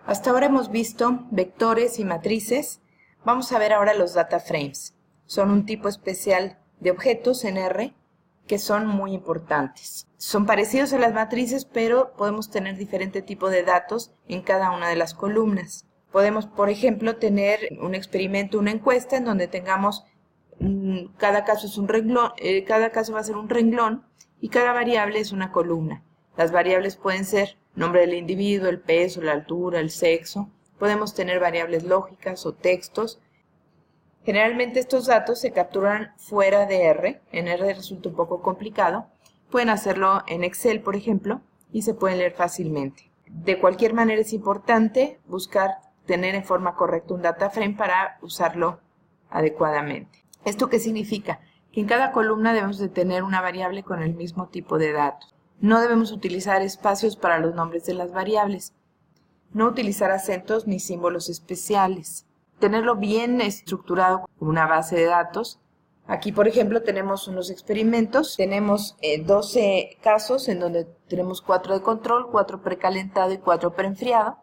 Hasta ahora hemos visto vectores y matrices. Vamos a ver ahora los data frames. Son un tipo especial de objetos en R que son muy importantes. Son parecidos a las matrices, pero podemos tener diferente tipo de datos en cada una de las columnas. Podemos, por ejemplo, tener un experimento, una encuesta, en donde tengamos, cada caso es un renglón, cada caso va a ser un renglón y cada variable es una columna. Las variables pueden ser nombre del individuo, el peso, la altura, el sexo. Podemos tener variables lógicas o textos. Generalmente estos datos se capturan fuera de R. En R resulta un poco complicado. Pueden hacerlo en Excel, por ejemplo, y se pueden leer fácilmente. De cualquier manera es importante buscar tener en forma correcta un data frame para usarlo adecuadamente. ¿Esto qué significa? Que en cada columna debemos de tener una variable con el mismo tipo de datos. No debemos utilizar espacios para los nombres de las variables. No utilizar acentos ni símbolos especiales. Tenerlo bien estructurado como una base de datos. Aquí, por ejemplo, tenemos unos experimentos. Tenemos 12 casos en donde tenemos 4 de control, 4 precalentado y 4 preenfriado.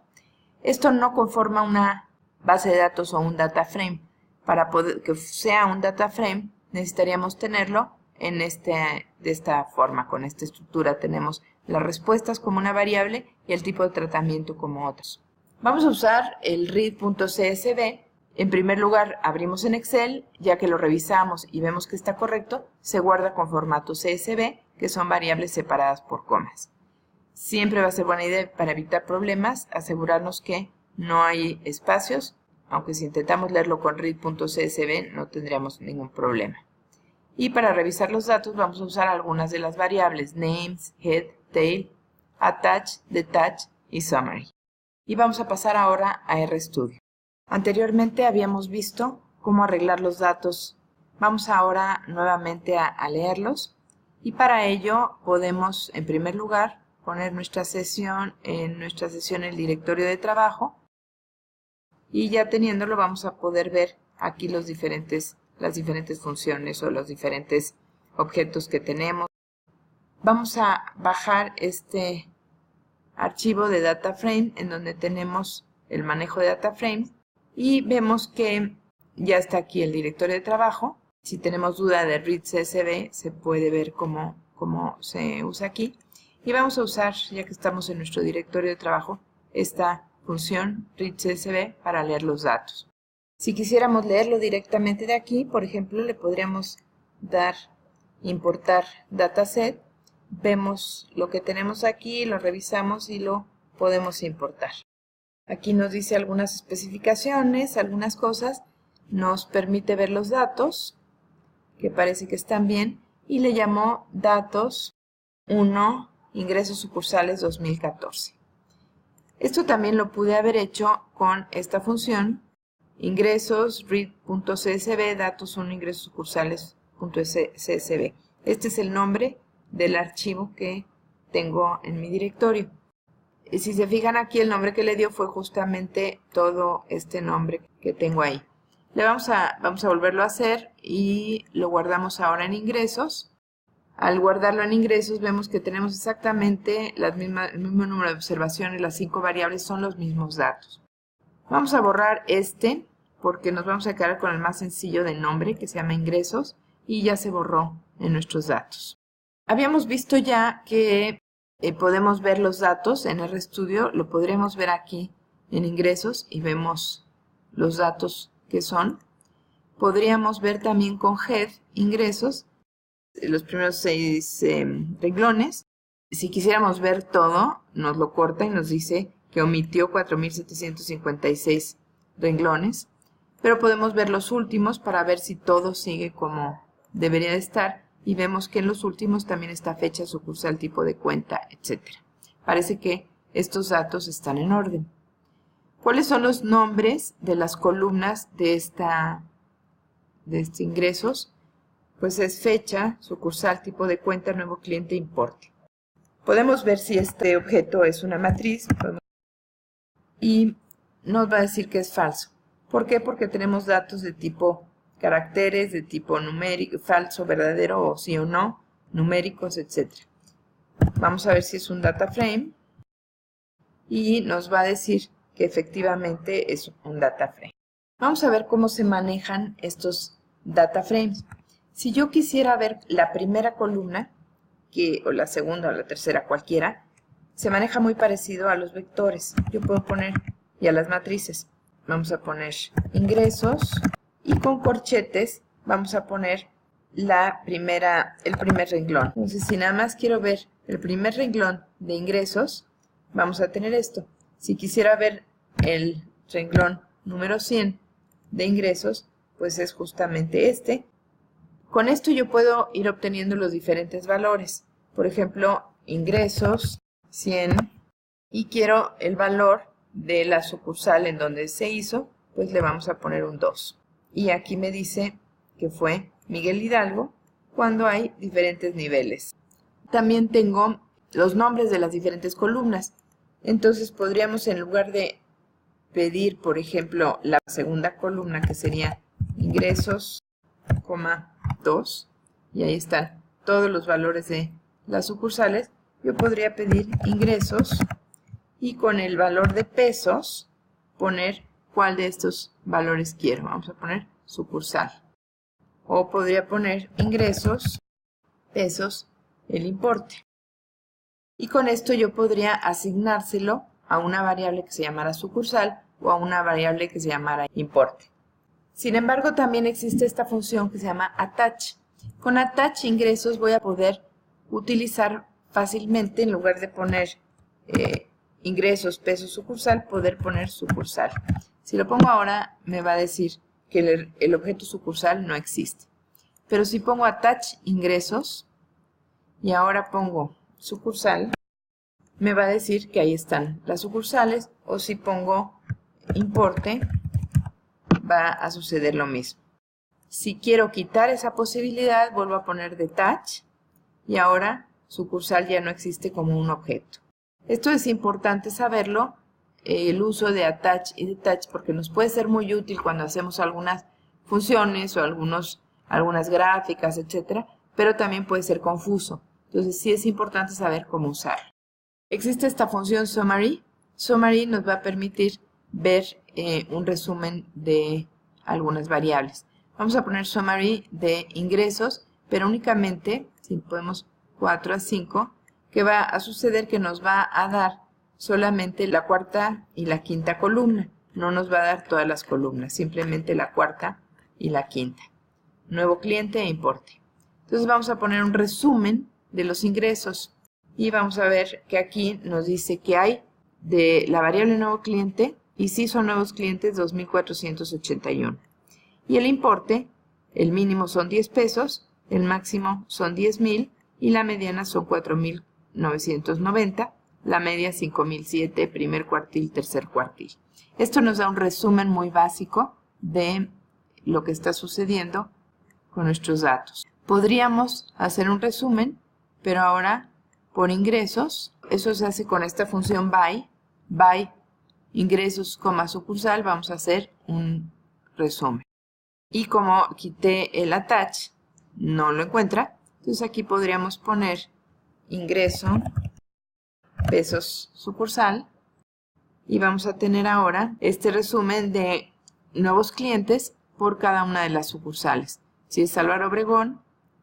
Esto no conforma una base de datos o un data frame. Para poder que sea un data frame, necesitaríamos tenerlo de esta forma, con esta estructura. Tenemos las respuestas como una variable y el tipo de tratamiento como otros. Vamos a usar el read.csv. En primer lugar, abrimos en Excel, ya que lo revisamos y vemos que está correcto, se guarda con formato CSV, que son variables separadas por comas. Siempre va a ser buena idea, para evitar problemas, asegurarnos que no hay espacios, aunque si intentamos leerlo con read.csv no tendríamos ningún problema. Y para revisar los datos vamos a usar algunas de las variables names, head, tail, attach, detach y summary. Y vamos a pasar ahora a RStudio. Anteriormente habíamos visto cómo arreglar los datos. Vamos ahora nuevamente a leerlos. Y para ello podemos, en primer lugar, poner nuestra sesión en el directorio de trabajo. Y ya teniéndolo vamos a poder ver aquí las diferentes funciones o los diferentes objetos que tenemos. Vamos a bajar este archivo de data frame en donde tenemos el manejo de data frames y vemos que ya está aquí el directorio de trabajo. Si tenemos duda de read CSV se puede ver cómo se usa aquí. Y vamos a usar, ya que estamos en nuestro directorio de trabajo, esta función read CSV para leer los datos. Si quisiéramos leerlo directamente de aquí, por ejemplo, le podríamos dar importar dataset. Vemos lo que tenemos aquí, lo revisamos y lo podemos importar. Aquí nos dice algunas especificaciones, algunas cosas. Nos permite ver los datos, que parece que están bien, y le llamó datos 1, ingresos sucursales 2014. Esto también lo pude haber hecho con esta función, ingresos, read.csv, datos 1, ingresos sucursales.csv. Este es el nombre del archivo que tengo en mi directorio. Y si se fijan aquí, el nombre que le dio fue justamente todo este nombre que tengo ahí. Vamos a volverlo a hacer y lo guardamos ahora en ingresos. Al guardarlo en ingresos vemos que tenemos exactamente el mismo número de observaciones, las 5 variables son los mismos datos. Vamos a borrar este porque nos vamos a quedar con el más sencillo de nombre que se llama ingresos y ya se borró en nuestros datos. Habíamos visto ya que podemos ver los datos en RStudio, lo podremos ver aquí en ingresos y vemos los datos que son. Podríamos ver también con head ingresos los primeros 6 renglones. Si quisiéramos ver todo, nos lo corta y nos dice que omitió 4.756 renglones, pero podemos ver los últimos para ver si todo sigue como debería de estar. Y vemos que en los últimos también está fecha, sucursal, tipo de cuenta, etc. Parece que estos datos están en orden. ¿Cuáles son los nombres de las columnas de este ingresos? Pues es fecha, sucursal, tipo de cuenta, nuevo cliente, importe. Podemos ver si este objeto es una matriz y nos va a decir que es falso. ¿Por qué? Porque tenemos datos de tipo caracteres, de tipo numérico, falso, verdadero o sí o no, numéricos, etc. Vamos a ver si es un data frame y nos va a decir que efectivamente es un data frame. Vamos a ver cómo se manejan estos data frames. Si yo quisiera ver la primera columna, o la segunda o la tercera, cualquiera, se maneja muy parecido a los vectores. Yo puedo poner, y a las matrices, vamos a poner ingresos, y con corchetes vamos a poner el primer renglón. Entonces, si nada más quiero ver el primer renglón de ingresos, vamos a tener esto. Si quisiera ver el renglón número 100 de ingresos, pues es justamente este. Con esto yo puedo ir obteniendo los diferentes valores. Por ejemplo, ingresos 100, y quiero el valor de la sucursal en donde se hizo, pues le vamos a poner un 2. Y aquí me dice que fue Miguel Hidalgo cuando hay diferentes niveles. También tengo los nombres de las diferentes columnas. Entonces podríamos, en lugar de pedir, por ejemplo, la segunda columna, que sería ingresos, 2, y ahí están todos los valores de las sucursales, yo podría pedir ingresos y con el valor de pesos poner cuál de estos valores quiero. Vamos a poner sucursal. O podría poner ingresos, pesos, el importe. Y con esto yo podría asignárselo a una variable que se llamara sucursal o a una variable que se llamara importe. Sin embargo, también existe esta función que se llama attach. Con attach ingresos voy a poder utilizar fácilmente, en lugar de poner ingresos, pesos, sucursal, poder poner sucursal. Si lo pongo ahora, me va a decir que el objeto sucursal no existe. Pero si pongo attach ingresos y ahora pongo sucursal, me va a decir que ahí están las sucursales, o si pongo importe, va a suceder lo mismo. Si quiero quitar esa posibilidad, vuelvo a poner detach y ahora sucursal ya no existe como un objeto. Esto es importante saberlo, el uso de attach y detach, porque nos puede ser muy útil cuando hacemos algunas funciones o algunas gráficas, etcétera, pero también puede ser confuso. Entonces sí es importante saber cómo usarlo. Existe esta función summary. Summary nos va a permitir ver un resumen de algunas variables. Vamos a poner summary de ingresos, pero únicamente, si podemos 4 a 5, que va a suceder que nos va a dar solamente la cuarta y la quinta columna. No nos va a dar todas las columnas, simplemente la cuarta y la quinta. Nuevo cliente e importe. Entonces vamos a poner un resumen de los ingresos y vamos a ver que aquí nos dice que hay de la variable nuevo cliente, y sí son nuevos clientes, 2,481. Y el importe, el mínimo son 10 pesos, el máximo son 10,000 y la mediana son 4,990, la media 5,007, primer cuartil, tercer cuartil. Esto nos da un resumen muy básico de lo que está sucediendo con nuestros datos. Podríamos hacer un resumen, pero ahora por ingresos, eso se hace con esta función by ingresos, sucursal, vamos a hacer un resumen. Y como quité el attach, no lo encuentra, entonces aquí podríamos poner ingreso, pesos, sucursal, y vamos a tener ahora este resumen de nuevos clientes por cada una de las sucursales. Si es Álvaro Obregón,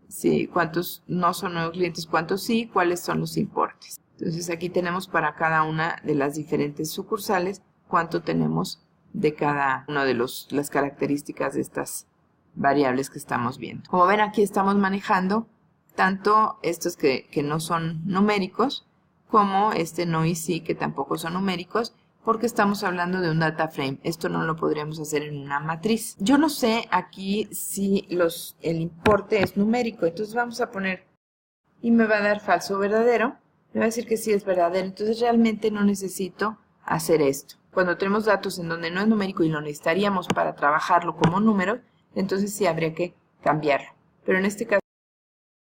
si cuántos no son nuevos clientes, cuántos sí, cuáles son los importes. Entonces aquí tenemos para cada una de las diferentes sucursales cuánto tenemos de cada una de las características de estas variables que estamos viendo. Como ven, aquí estamos manejando tanto estos que no son numéricos como este no y sí, que tampoco son numéricos, porque estamos hablando de un data frame. Esto no lo podríamos hacer en una matriz. Yo no sé aquí si el importe es numérico, entonces vamos a poner, y me va a dar falso o verdadero. Me va a decir que sí es verdadero, entonces realmente no necesito hacer esto. Cuando tenemos datos en donde no es numérico y lo necesitaríamos para trabajarlo como número, entonces sí habría que cambiarlo. Pero en este caso